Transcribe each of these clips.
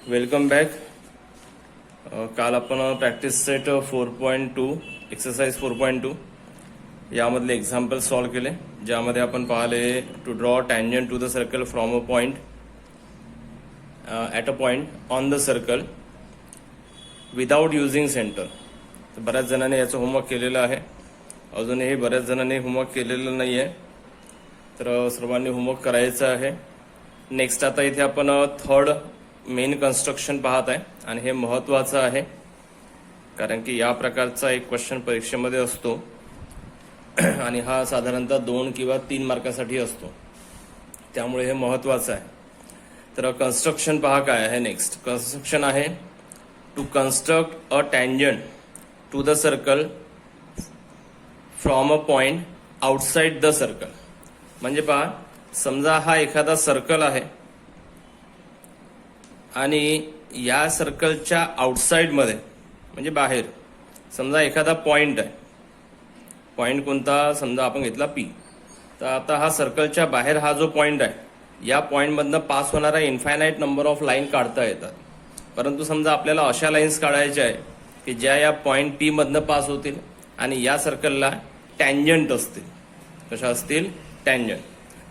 Welcome back. काल आपण practice set 4.2 exercise 4.2 यामधले एक्झाम्पल सॉल्व्ह केले, ज्यामध्ये आपण पाहिले to draw tangent to the circle from a point at a point on the circle without using centre. तर बऱ्याच जणांनी याचं होमवर्क केलेलं आहे. अजूनही बऱ्याच जणांनी होमवर्क केलेलं नाही आहे, तर सर्वांनी होमवर्क करायचं आहे. नेक्स्ट आता इथे आपण थर्ड मेन कन्स्ट्रक्शन पाहत आहे, आणि हे महत्त्वाचं आहे कारण की या प्रकारचा एक क्वेश्चन परीक्षेमध्ये असतो आणि हा साधारणतः 2 किंवा 3 मार्कासाठी असतो, त्यामुळे हे महत्त्वाचं आहे. तर कन्स्ट्रक्शन पहा काय आहे. नेक्स्ट कन्स्ट्रक्शन आहे to construct a tangent to the circle from a point outside the circle. म्हणजे पहा, समजा हा एखादा सर्कल आहे आणि या सर्कलच्या आउटसाइडमध्ये म्हणजे बाहेर समजा एखादा पॉइंट आहे. पॉइंट कोणता? समजा आपण घेतला पी. तर आता हा सर्कलच्या बाहेर हा जो पॉइंट आहे, या पॉइंटमधनं पास होणारा इन्फायनाईट नंबर ऑफ लाईन काढता येतात. परंतु समजा आपल्याला अशा लाईन्स काढायच्या आहे की ज्या या पॉइंट पी मधनं पास होतील आणि या सर्कलला टँजंट असतील. कशा असतील? टँजंट.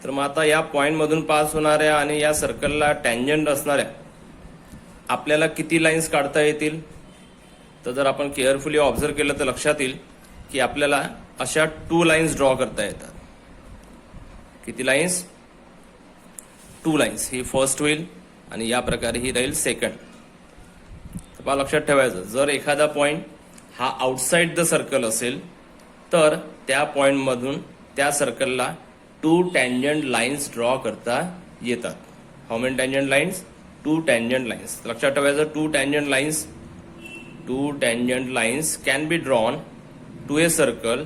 तर मग आता या पॉइंटमधून पास होणाऱ्या आणि या सर्कलला टँजंट असणाऱ्या आपल्याला किती लाईन्स काढता येतील? तर जर आपण केअरफुली ऑब्झर्व केलं तर लक्षात येईल की आपल्याला अशा 2 लाईन्स ड्रॉ करता येतात. किती लाईन्स? 2 लाईन्स. ही फर्स्ट होईल आणि या प्रकारे ही राहील सेकंड. तर पहा, लक्षात ठेवायचं, जर एखादा पॉइंट हा आउटसाइड द सर्कल असेल तर त्या पॉइंटमधून त्या सर्कलला 2 टँजंट लाईन्स ड्रॉ करता येतात. How many tangent lines? 2 tangent lines. लक्षात ठेवायचं, 2 tangent lines can be drawn to a circle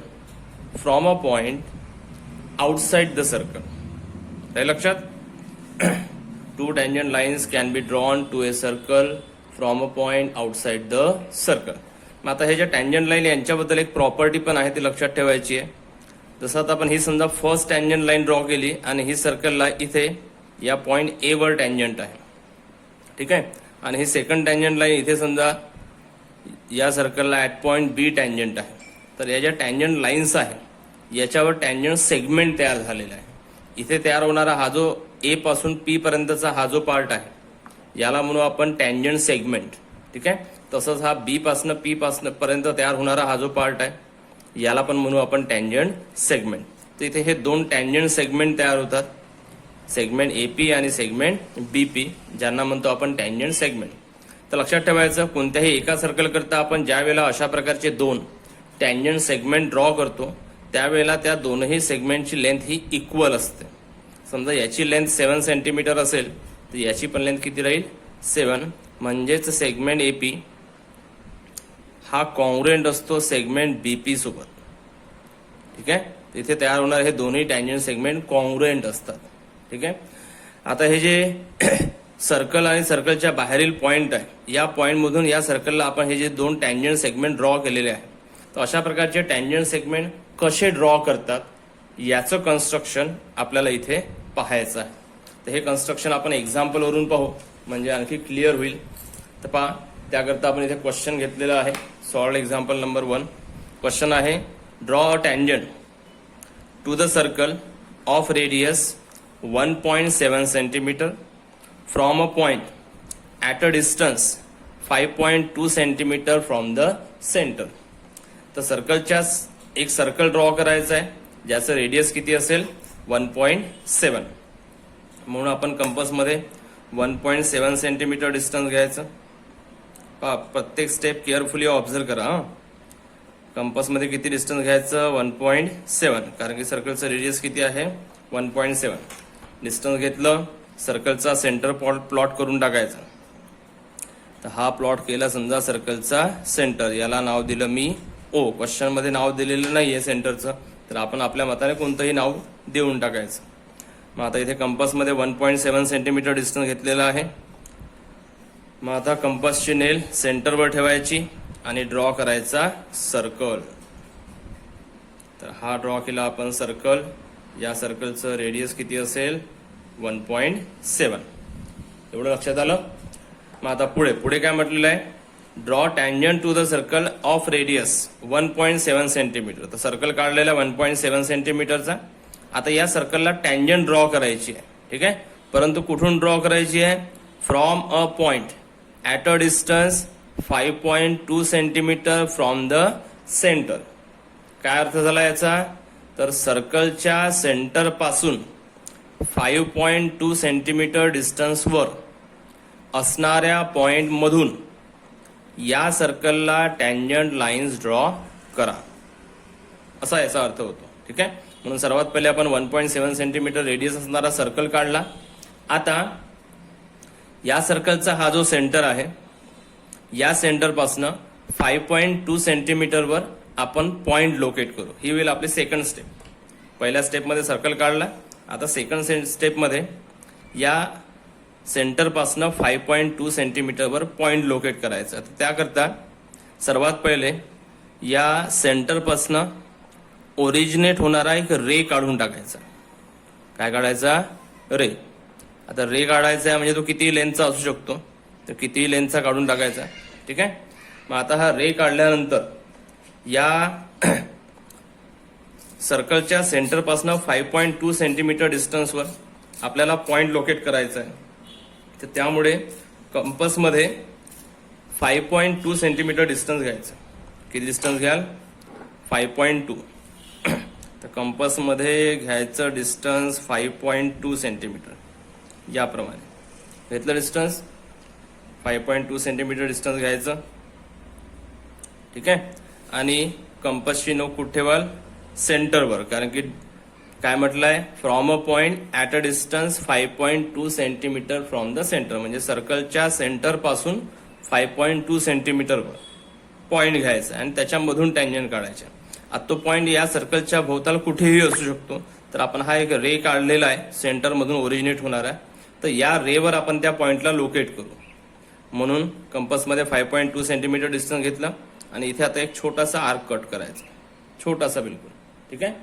from a point outside the circle. राहील लक्षात? 2 tangent lines can be drawn to a circle from a point outside the circle. मग आता हे ज्या tangent line यांच्याबद्दल एक प्रॉपर्टी पण आहे, ती लक्षात ठेवायची आहे. जसं आता आपण ही समजा फर्स्ट टँजंट लाईन ड्रॉ केली आणि ही सर्कलला इथे या पॉइंट ए वर टँजंट आहे, ठीक आहे. आणि ही सेकंड टँजंट लाईन इथे समजा या सर्कलला ॲट पॉइंट बी टँजंट आहे. तर या ज्या टँजंट लाईन्स आहे याच्यावर टँजंट सेगमेंट तयार झालेला आहे. इथे तयार होणारा हा जो ए पासून पी पर्यंतचा हा जो पार्ट आहे याला म्हणू आपण टँजंट सेगमेंट, ठीक आहे. तसंच हा बी पासून पी पर्यंत तयार होणारा हा जो पार्ट आहे याला पण म्हणू आपण टँजंट सेगमेंट. तर इथे हे 2 टँजंट सेगमेंट तयार होतात, सेगमेंट एपी आणि सेगमेंट बीपी, ज्यांना म्हणतो आपण टँजंट सेगमेंट. तर लक्षात ठेवायचं, कोणत्याही एका सर्कल करता आपण ज्या वेळेला अशा प्रकारचे 2 टँजंट सेगमेंट ड्रॉ करतो त्यावेळेला त्या दोनही सेगमेंटची लेंथ ही इक्वल असते. समजा याची लेंथ 7 सेंटीमीटर असेल तर याची पण लेंथ किती राहील? 7. म्हणजेच सेगमेंट एपी हा कॉन्ग्रुएंट असतो सेगमेंट बीपी सोबत, ठीक आहे. इथे तयार होणारे हे दोन्ही टँजंट सेगमेंट कॉन्ग्रुएंट असतात, ठीक आहे. आता हे जे सर्कल आणि सर्कलच्या बाहेरील पॉइंट आहे, या पॉइंटमधून या सर्कलला आपण हे जे 2 टँजंट सेगमेंट ड्रॉ केलेले आहे, तर अशा प्रकारचे टँजंट सेगमेंट कसे ड्रॉ करतात याचं कन्स्ट्रक्शन आपल्याला इथे पाहायचं आहे. तर हे कन्स्ट्रक्शन आपण एक्झाम्पलवरून पाहू म्हणजे आणखी क्लिअर होईल. तर पहा, त्याकरता आपण इथे क्वेश्चन घेतलेलं आहे. Solve example number 1. क्वेश्चन आहे draw a tangent to the circle of radius 1.7 centimetre from a point at a distance 5.2 centimetre from the centre. तर सर्कलच्या एक सर्कल ड्रॉ करायचं आहे ज्याचं रेडियस किती असेल? 1.7. म्हणून आपण कंपसमध्ये 1.7 सेंटीमीटर डिस्टन्स घ्यायचं. पहा, प्रत्येक स्टेप केअरफुली ऑब्झर्व करा. कंपसमध्ये किती डिस्टन्स घ्यायचं? 1.7, कारण की सर्कलचं रेडियस किती आहे? 1.7. डिस्टन्स घेतलं, सर्कलचा सेंटर प्लॉट करून टाकायचा. तर हा प्लॉट केला समजा सर्कलचा सेंटर, याला नाव दिलं मी ओ. क्वेश्चनमध्ये नाव दिलेलं नाही आहे सेंटरचं, तर आपण आपल्या मताने कोणतंही नाव देऊन टाकायचं. मग आता इथे कंपसमध्ये 1.7 सेंटीमीटर डिस्टन्स घेतलेला आहे. मग आता कंपसची नेल सेंटरवर ठेवायची आणि ड्रॉ करायचा सर्कल. तर हा ड्रॉ केला आपण सर्कल. या सर्कलचं रेडियस किती असेल? 1.7. एवढं लक्षात आलं. मग आता पुढे पुढे काय म्हटलेलं आहे, draw tangent to the circle of radius 1.7 centimetre. तर सर्कल काढलेला 1.7 सेंटीमीटरचा. आता या सर्कलला टँजंट ड्रॉ करायची आहे. ठीक आहे, परंतु कुठून ड्रॉ करायची आहे, from a point at a distance 5.2 centimetre from the centre. काय अर्थ झाला याचा, तर सर्कलच्या सेंटर पासून 5.2 सेंटीमीटर डिस्टन्सवर असणाऱ्या पॉइंट मधून या सर्कलला टँजंट लाईन्स ड्रॉ करा, असा याचा अर्थ होतो. ठीक आहे, म्हणून सर्वात पहिले आपण 1.7 सेंटीमीटर रेडियस असणारा सर्कल काढला. आता या सर्कलचा हा जो सेंटर आहे, या सेंटर पासनं 5.2 सेंटीमीटरवर आपण पॉइंट लोकेट करू. ही होईल आपली सेकंड स्टेप. पहिल्या स्टेपमध्ये सर्कल काढला, आता सेकंड स्टेपमध्ये या सेंटर पासनं 5.2 सेंटीमीटरवर पॉइंट लोकेट करायचा. तर त्याकरता सर्वात पहिले या सेंटर पासनं ओरिजिनेट होणारा एक रे काढून टाकायचा. काय काढायचा, रे. आता रे काढायचा आहे म्हणजे तो किती लेंथचा असू शकतो, तर किती लेंथचा काढून टाकायचा. ठीक आहे, मग आता हा रे काढल्यानंतर या सर्कलच्या सेंटर पासनं 5.2 सेंटीमीटर डिस्टन्सवर आपल्याला पॉइंट लोकेट करायचा आहे. तर त्यामुळे कंपसमध्ये 5.2 सेंटीमीटर डिस्टन्स घ्यायचं. किती डिस्टन्स घ्याल, 5.2. तर कंपसमध्ये घ्यायचं डिस्टन्स 5.2 सेंटीमीटर. याप्रमाणे घेतलं डिस्टन्स 5.2 सेंटीमीटर डिस्टन्स घ्यायचं. ठीक आहे, आणि कंपसची नोक कुठे ठेवाल, सेंटरवर. कारण की काय म्हटलंय, from a point at a distance 5.2 centimetre from the centre, म्हणजे सर्कलच्या सेंटर पासून 5.2 सेंटीमीटरवर पॉइंट घ्यायचा आणि त्याच्यामधून टँजंट काढायचा. आता तो पॉइंट या सर्कलच्या भोवताल कुठेही असू शकतो. तर आपण हा एक रे काढलेला आहे सेंटरमधून ओरिजिनेट होणारा, तर या रेवर आपण त्या पॉइंटला लोकेट करू. म्हणून कंपसमध्ये 5.2 सेंटीमीटर डिस्टन्स घेतला आणि इथे आता एक छोटासा आर्क कट करायचा, छोटासा बिलकुल. ठीक आहे,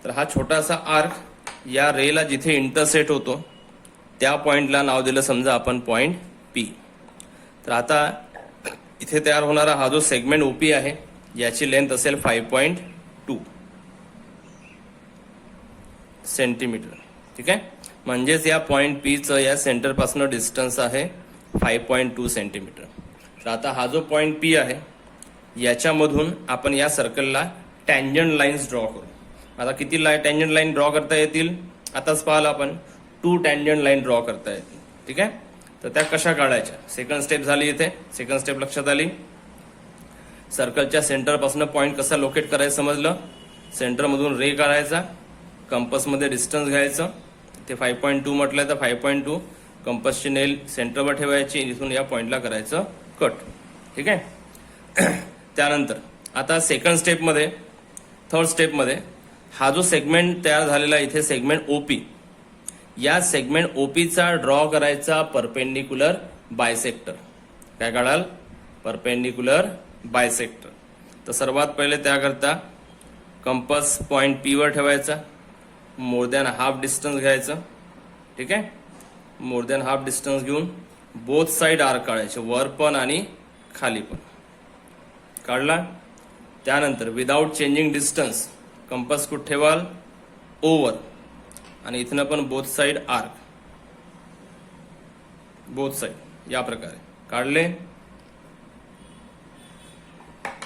तर हा छोटासा आर्क या रेला जिथे इंटरसेट होतो त्या पॉइंटला नाव दिलं समजा आपण पॉइंट पी. तर आता इथे तयार होणारा हा जो सेगमेंट ओपी आहे याची लेंथ असेल 5.2 सेंटीमीटर. ठीक आहे, म्हणजेच या पॉइंट पीचं या सेंटर पासून डिस्टन्स आहे 5.2 सेंटीमीटर. तर आता हा जो पॉइंट पी आहे याच्यामधून आपण या सर्कलला टँजंट लाईन्स ड्रॉ करू. आता किती टँजंट लाईन ड्रॉ करता येतील, आताच पाहिलं आपण 2 टँजंट लाईन ड्रॉ करता येतील. ठीक आहे, तर त्या कशा काढायच्या, सेकंड स्टेप झाली. इथे सेकंड स्टेप लक्षात आली. सर्कलच्या सेंटर पासून पॉइंट कसा लोकेट करायचं समजलं. सेंटरमधून रे काढायचा, कंपसमध्ये डिस्टन्स घ्यायचं. ते 5.2 म्हटलंय तर 5.2 कंपसची नेल सेंटरवर ठेवायची, इथून या पॉइंटला करायचं कट. ठीक आहे, त्यानंतर आता सेकंड स्टेपमध्ये, थर्ड स्टेपमध्ये हा जो सेगमेंट तयार झालेला इथे सेगमेंट ओपी, या सेगमेंट ओपीचा ड्रॉ करायचा परपेंडिक्युलर बायसेक्टर. काय काढाल, परपेंडिक्युलर बायसेक्टर. तर सर्वात पहिले त्याकरता कंपस पॉइंट पी वर ठेवायचा, मोर दॅन हाफ डिस्टन्स घ्यायचं. ठीक आहे, मोर दॅन हाफ डिस्टन्स घेऊन बोथ साइड आर्क काढायचे, वर पण आणि खाली पण. काढला, त्यानंतर विदाउट चेंजिंग डिस्टन्स कंपस कुठे ठेवाल, ओवर, आणि इथनं पण both side arc, both side या प्रकारे काढले.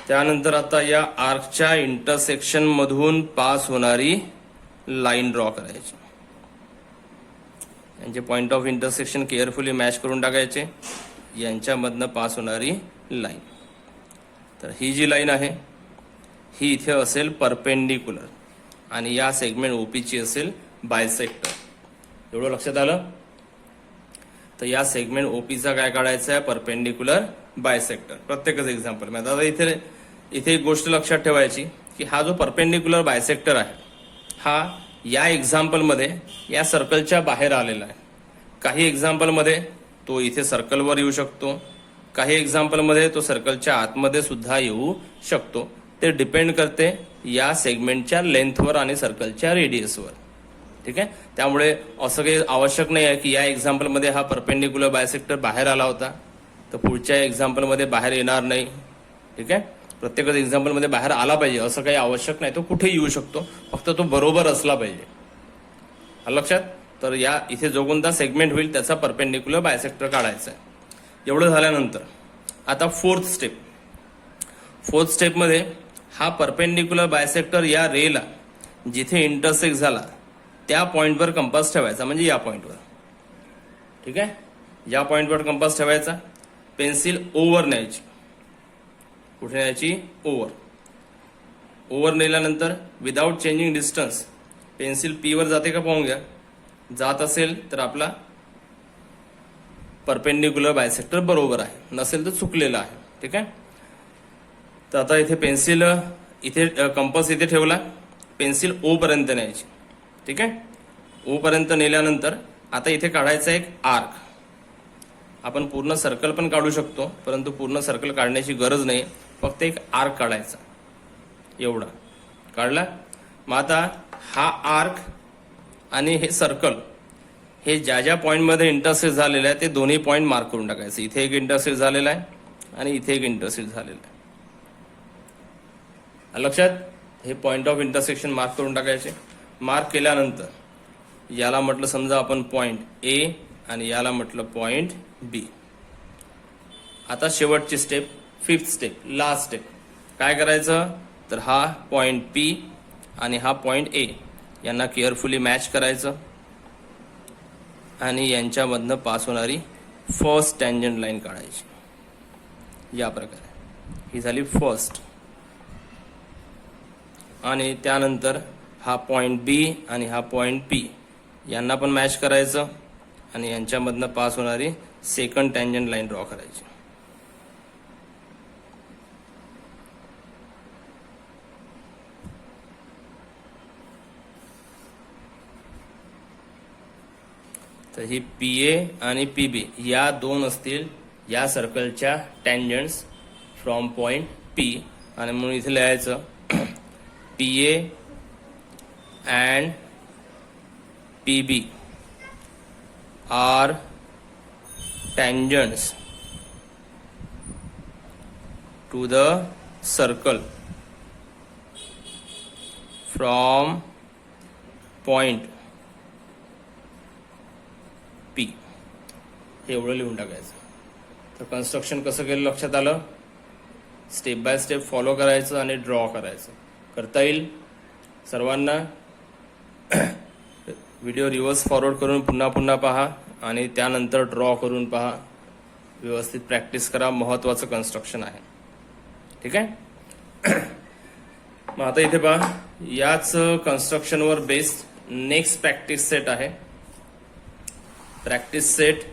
त्यानंतर आता या आर्कच्या इंटरसेक्शन मधून पास होणारी लाईन ड्रॉ करायची. यांचे point of intersection carefully match करून टाकायचे, यांच्यामधनं पास होणारी लाईन. तर ही जी लाईन आहे ही इथे असेल परपेंडिक्युलर आणि या सेगमेंट ओपीची असेल बायसेक्टर. एवढं लक्षात आलं. तर या सेगमेंट ओपीचा काय काढायचा आहे, परपेंडिक्युलर बायसेक्टर. प्रत्येकच एक्झाम्पल मध्ये आता इथे एक गोष्ट लक्षात ठेवायची की हा जो परपेंडिक्युलर बायसेक्टर आहे हा या एक्झाम्पलमध्ये या सर्कलच्या बाहेर आलेला आहे. काही एक्झाम्पलमध्ये तो इथे सर्कलवर येऊ शकतो, काही एक्झाम्पलमध्ये तो सर्कलच्या आतमध्ये सुद्धा येऊ शकतो. ते डिपेंड करते या सेगमेंटच्या लेंथवर आणि सर्कलच्या रेडियसवर. ठीक आहे, त्यामुळे असं काही आवश्यक नाही आहे की या एक्झाम्पलमध्ये हा परपेंडिक्युलर बायसेक्टर बाहेर आला होता तर पुढच्या एक्झाम्पलमध्ये बाहेर येणार नाही. ठीक आहे, प्रत्येकच एक्झाम्पलमध्ये बाहेर आला पाहिजे असं काही आवश्यक नाही. तो कुठे येऊ शकतो, फक्त तो बरोबर असला पाहिजे. लक्षात. तर या इथे जो कोणता सेगमेंट होईल त्याचा परपेंडिक्युलर बायसेक्टर काढायचा आहे. एवढं झाल्यानंतर आता फोर्थ स्टेपमध्ये हा परपेंडिक्युलर बायसेक्टर या रेला जिथे इंटरसेक्ट झाला त्या पॉइंटवर कंपास ठेवायचा, म्हणजे या पॉइंटवर. ठीक आहे, या पॉइंटवर कंपास ठेवायचा. पेन्सिल ओव्हर न्यायची. कुठे न्यायची? ओव्हर नेल्यानंतर without changing distance pencil P वर जाते का पाहून घ्या. जात असेल तर आपला परपेंडिक्युलर बायसेक्टर बरोबर आहे, नसेल तर चुकलेलं आहे. ठीक आहे, तर आता इथे पेन्सिल इथे कंपास इथे ठेवला, पेन्सिल ओ पर्यंत न्यायची. ठीक आहे, ओ पर्यंत नेल्यानंतर आता इथे काढायचा एक आर्क. आपण पूर्ण सर्कल पण काढू शकतो, परंतु पूर्ण सर्कल काढण्याची गरज नाही, फक्त एक आर्क काढायचा. एवढा काढला. मग आता हा आर्क आणि हे सर्कल हे ज्या पॉईंटमध्ये इंटरसेक्ट झालेलं आहे ते दोन्ही पॉईंट मार्क करून टाकायचे. इथे एक इंटरसेक्ट झालेला आहे आणि इथे एक इंटरसेक्ट झालेला आहे. लक्षात. हे पॉइंट ऑफ इंटरसेक्शन मार्क करून टाकायचे. मार्क केल्यानंतर याला म्हटलं समजा आपण पॉइंट ए आणि याला म्हटलं पॉइंट बी. आता शेवटची step, fifth step, last step. काय करायचं तर हा पॉइंट पी आणि हा पॉइंट ए यांना केअरफुली मॅच करायचं आणि यांच्यामधनं पास होणारी फर्स्ट टँजंट लाईन काढायची. या प्रकारे ही झाली फर्स्ट. आणि त्यानंतर हा पॉइंट बी आणि हा पॉइंट पी यांना पण मॅच करायचं आणि यांच्यामधनं पास होणारी सेकंड टँजंट लाईन ड्रॉ करायची. तर ही पी ए आणि पी बी या दोन असतील या सर्कलच्या टँजंट्स फ्रॉम पॉइंट पी. आणि म्हणून इथे लिहायचं P A and P B are tangents to the circle from point P. हे एवढं लिहून टाकायचं. तर कन्स्ट्रक्शन कसं केलं लक्षात आलं. स्टेप बाय स्टेप फॉलो करायचं आणि ड्रॉ करायचं. करता येईल सर्वांना. व्हिडिओ रिव्हर्स फॉरवर्ड करून पुन्हा पहा आणि त्यानंतर ड्रॉ करून पहा. व्यवस्थित प्रॅक्टिस करा. महत्त्वाचं कन्स्ट्रक्शन आहे. ठीक आहे. मग आता इथे पहा, याच कन्स्ट्रक्शनवर बेस्ड नेक्स्ट प्रॅक्टिस सेट आहे. Practice set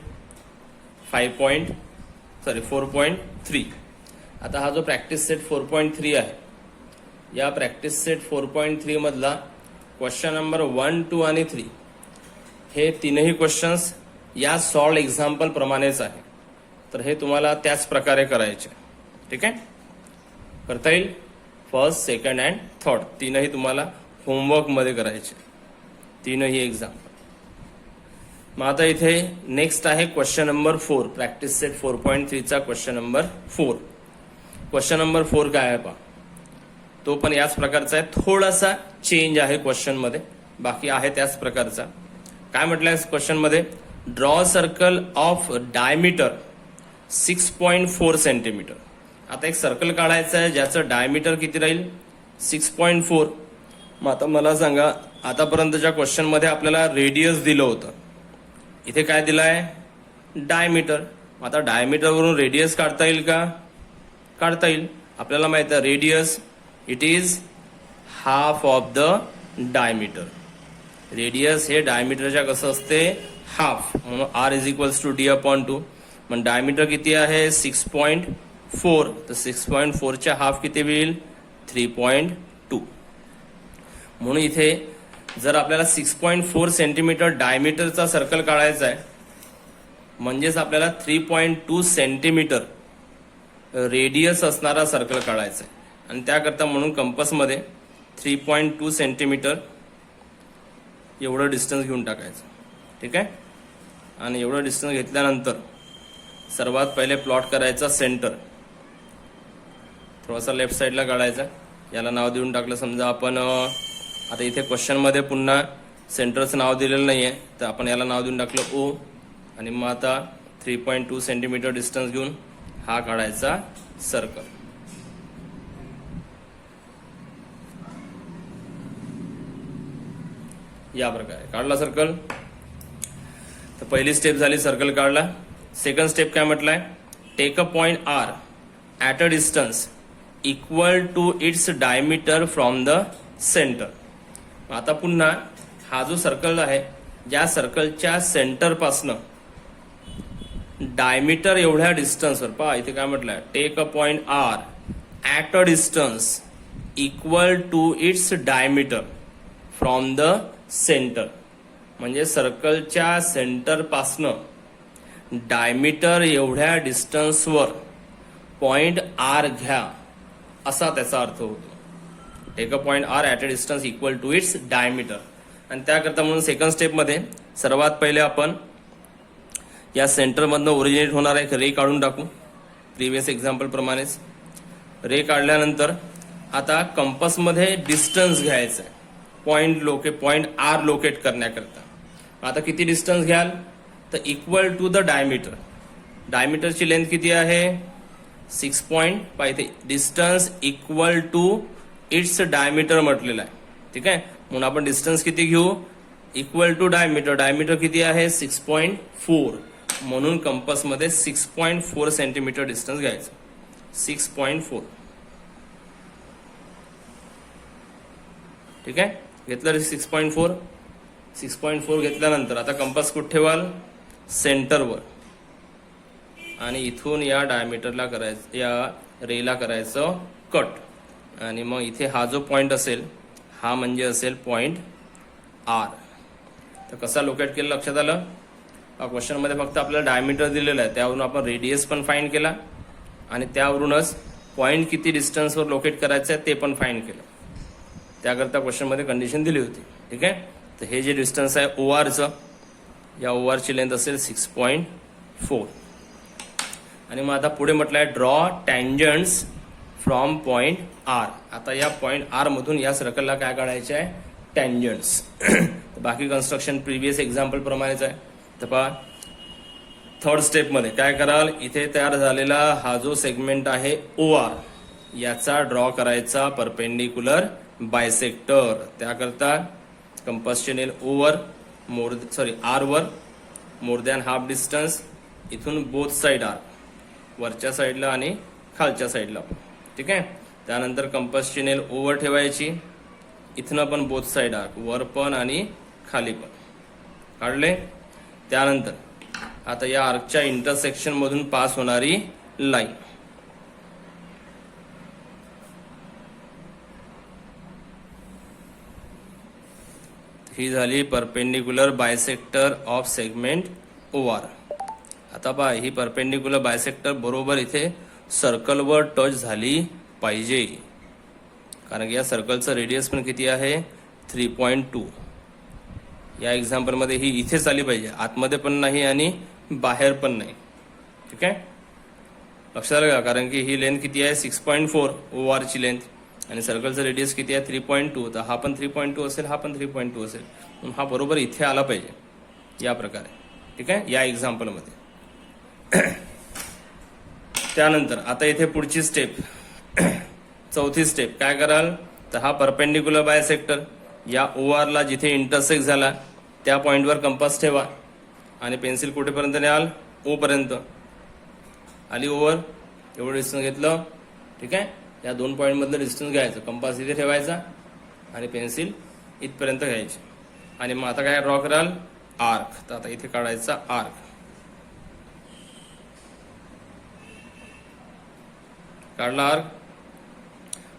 4.3. आता हा जो प्रॅक्टिस सेट 4.3 आहे, या प्रॅक्टिस सेट 4.3 मधला क्वेश्चन नंबर 1, 2 आणि 3 हे तीनही क्वेश्चन्स या सॉल्व एक्झाम्पल प्रमाणेच आहे. तर हे तुम्हाला त्याच प्रकारे करायचे. ठीक आहे, करता येईल. फर्स्ट, सेकंड अँड थर्ड तीनही तुम्हाला होमवर्क मध्ये करायचे, तीनही एक्झाम्पल. मग आता इथे नेक्स्ट आहे क्वेश्चन नंबर 4. प्रॅक्टिस सेट 4.3 चा क्वेश्चन नंबर 4. क्वेश्चन नंबर 4 काय आहे पहा. तो पण याच प्रकारचा आहे. थोडासा चेंज आहे क्वेश्चन मध्ये, बाकी आहे त्याच प्रकारचा. काय म्हटलंय क्वेश्चन मध्ये, draw circle of diameter 6.4 centimetre. आता एक सर्कल काढायचं आहे ज्याचं डायमीटर किती राहील 6.4. मग आता मला सांगा, आतापर्यंतच्या क्वेश्चन मध्ये आपल्याला रेडियस दिलं होतं, इथे काय दिलं आहे डायमीटर. आता डायमीटर वरून रेडियस काढता येईल का? काढता येईल. आपल्याला माहित आहे radius it is half of the diameter. Radius हे डायमीटरच्या कसं असते हाफ, म्हणून r is equals to d/2. मग डायमीटर किती आहे 6.4. तर 6.4 च्या हाफ किती होईल 3.2. म्हणून इथे जर आपल्याला 6.4 सेंटीमीटर डायमीटरचा सर्कल काढायचा आहे, म्हणजेच आपल्याला 3.2 सेंटीमीटर रेडियस असणारा सर्कल काढायचा आहे. आणि त्याकरता म्हणून कंपसमध्ये 3.2 सेंटीमीटर एवढं डिस्टन्स घेऊन टाकायचं. ठीक आहे. आणि एवढं डिस्टन्स घेतल्यानंतर सर्वात पहिले प्लॉट करायचा सेंटर, थोडासा लेफ्ट साईडला काढायचा. याला नाव देऊन टाकलं समजा आपण. आता इथे क्वेश्चनमध्ये पुन्हा सेंटरचं नाव दिलेलं नाही आहे, तर आपण याला नाव देऊन टाकलं ओ. आणि मग आता 3.2 सेंटीमीटर डिस्टन्स घेऊन हा काढायचा सर्कल. या प्रकारे काढला सर्कल. तर पहिली स्टेप झाली, सर्कल काढला. सेकंड स्टेप काय म्हटलंय, take a point R at a distance equal to its diameter from the centre. आता पुन्हा हा जो सर्कल आहे, या सर्कलच्या सेंटरपासनं डायमीटर एवढ्या डिस्टन्सवर, पहा इथे काय म्हटलंय, take a point R at a distance equal to its diameter from the centre. म्हणजे सर्कलच्या सेंटरपासनं डायमीटर एवढ्या डिस्टन्सवर पॉइंट आर घ्या, असा त्याचा अर्थ होतो. Take a point R at a distance equal to its diameter. आणि त्याकरता म्हणून सेकंड स्टेपमध्ये सर्वात पहिले आपण या सेंटरमधनं ओरिजिनेट होणारा एक रे काढून टाकू, प्रिव्हियस एक्झाम्पल प्रमाणेच. रे काढल्यानंतर आता कंपसमध्ये डिस्टन्स घ्यायचं आहे पॉइंट आर लोकेट करण्याकरता. आता किती डिस्टन्स घ्याल, तर इक्वल टू द डायमीटर. डायमीटरची लेंथ किती आहे, 6 पॉइंट. पाहिजे distance equal to its diameter म्हटलेलं आहे. ठीक आहे, म्हणून आपण डिस्टन्स किती घेऊ, इक्वल टू डायमीटर. डायमीटर किती आहे, 6.4. म्हणून कंपसमध्ये 6.4 सेंटीमीटर डिस्टन्स घ्यायचं. 6.4. ठीक आहे, घेतलं 6.4. 6.4 घेतल्यानंतर आता कंपास कुठे ठेवाल, सेंटरवर. आणि इथून या डायमीटरला करायचं, या रेला करायचं कट. आणि मग इथे हा जो पॉइंट असेल, हा म्हणजे असेल पॉइंट आर. तर कसा लोकेट केलं लक्षात आलं. क्वेश्चनमध्ये फक्त आपल्याला डायमीटर दिलेलं आहे, त्यावरून आपण रेडियस पण फाइंड केला आणि त्यावरूनच पॉइंट किती डिस्टन्सवर लोकेट करायचं आहे ते पण फाइंड केलं. त्याकरता क्वेश्चनमध्ये कंडिशन दिली होती. ठीक आहे, तर हे जे डिस्टन्स आहे ओ आरचं, या ओ आरची लेंथ असेल 6.4. आणि मग आता पुढे म्हटलं आहे ड्रॉ टँजंट्स फ्रॉम पॉइंट आर. आता या पॉइंट आर मधून या सर्कलला काय काढायचे आहे, टँजंट्स. बाकी कन्स्ट्रक्शन प्रिव्हियस एक्झाम्पल प्रमाणेच आहे. तर पहा थर्ड स्टेपमध्ये काय कराल, इथे तयार झालेला हा जो सेगमेंट आहे ओ आर, याचा ड्रॉ करायचा परपेंडिक्युलर बायसेक्टर. त्याकरता कंपासचे नेल ओवर आर वर मोर दॅन हाफ डिस्टन्स. इथून बोथ साइड आर, वरच्या साईडला आणि खालच्या साईडला. ठीक आहे, त्यानंतर कंपासची नेल ओवर ठेवायची. इथनं पण बोथ साइड आर, वर पण आणि खाली पण. काढले. त्यानंतर आता या आर्कच्या इंटरसेक्शन मधून पास होणारी लाईन, ही झाली perpendicular bisector of segment O R. आता पहा ही परपेंडिक्युलर बायसेक्टर बरोबर इथे सर्कलवर टच झाली पाहिजे, कारण की या सर्कलचं रेडियस पण किती आहे, 3.2. या एक्झाम्पलमध्ये ही इथेच आली पाहिजे, आतमध्ये पण नाही आणि बाहेर पण नाही. ठीक आहे, लक्षात आलं का, कारण की ही लेंथ किती आहे, 6.4 ओ आरची लेंथ, आणि सर्कलचं रेडियस किती आहे, 3.2. तर हा पण 3.2 असेल, हा पण 3.2 असेल, म्हणून हा बरोबर इथे आला पाहिजे या प्रकारे. ठीक आहे, या एक्झाम्पलमध्ये. त्यानंतर आता इथे पुढची स्टेप, चौथी स्टेप काय कराल, तर हा परपेंडिक्युलर बायसेक्टर या ओ आरला जिथे इंटरसेक्ट झाला त्या पॉइंटवर कंपास ठेवा आणि पेन्सिल कुठेपर्यंत न्याल, ओ पर्यंत आली. ओवर एवढं डिस्टन्स घेतलं. ठीक आहे, या दोन पॉईंटमधलं डिस्टन्स घ्यायचं, कंपास इथे ठेवायचा आणि पेन्सिल इथपर्यंत घ्यायची. आणि मग आता काय ड्रॉ कराल, आर्क. तर आता इथे काढायचा आर्क. काढला आर्क.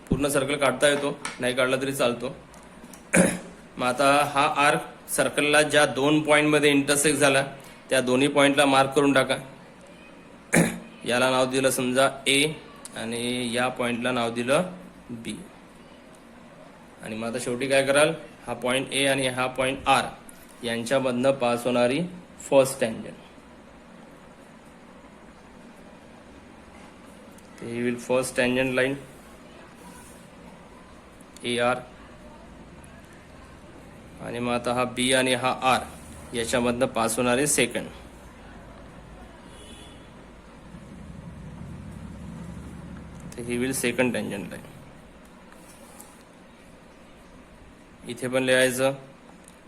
पूर्ण सर्कल काढता येतो, नाही काढला तरी चालतो. मग आता हा आर्क सर्कलला ज्या दोन पॉईंटमध्ये इंटरसेक्ट झाला त्या दोन्ही पॉईंटला मार्क करून टाका. याला नाव दिलं समजा ए आणि या पॉइंटला नाव दिलं बी. आणि मग आता शेवटी काय कराल, हा पॉइंट ए आणि हा पॉइंट आर यांच्यामधनं पास होणारी फर्स्ट टँजंट. तर he will first tangent line AR, आणि मग आता हा B आणि हा R याच्यामधनं पास होणारे सेकंड. तर he will second tangent line. इथे पण लिहायचं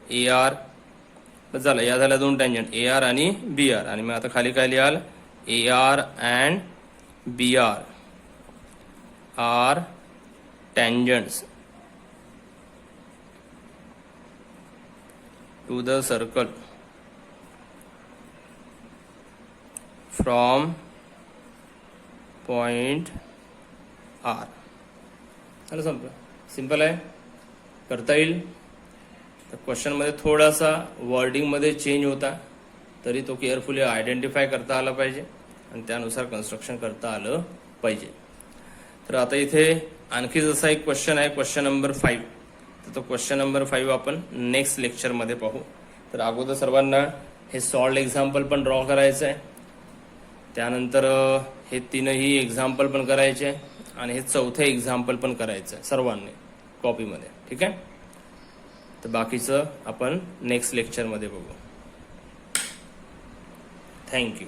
AR. बस झालं, या झाल्या दोन टँजंट AR आणि BR. आणि मग आता खाली काय लिहाल, AR and BR are tangents to the circle from point R. झालं, संपलं. सिंपल आहे, करता येईल. तर क्वेश्चनमध्ये थोडासा वर्डिंगमध्ये चेंज होता, तरी तो केअरफुली आयडेंटिफाय करता आला पाहिजे आणि त्यानुसार कन्स्ट्रक्शन करता आलं पाहिजे. तर आता इथे आणखी जसा एक क्वेश्चन आहे, क्वेश्चन नंबर 5. तर तो क्वेश्चन नंबर 5 आपण नेक्स्ट लेक्चरमध्ये पाहू. तर अगोदर सर्वांना हे सॉल्ड एक्झाम्पल पण ड्रॉ करायचं आहे, त्यानंतर हे तीनही एक्झाम्पल पण करायचे आहे, आणि हे चौथे एक्झाम्पल पण करायचं आहे सर्वांनी कॉपीमध्ये. ठीक आहे, तर बाकीचं आपण नेक्स्ट लेक्चरमध्ये बघू. थँक्यू.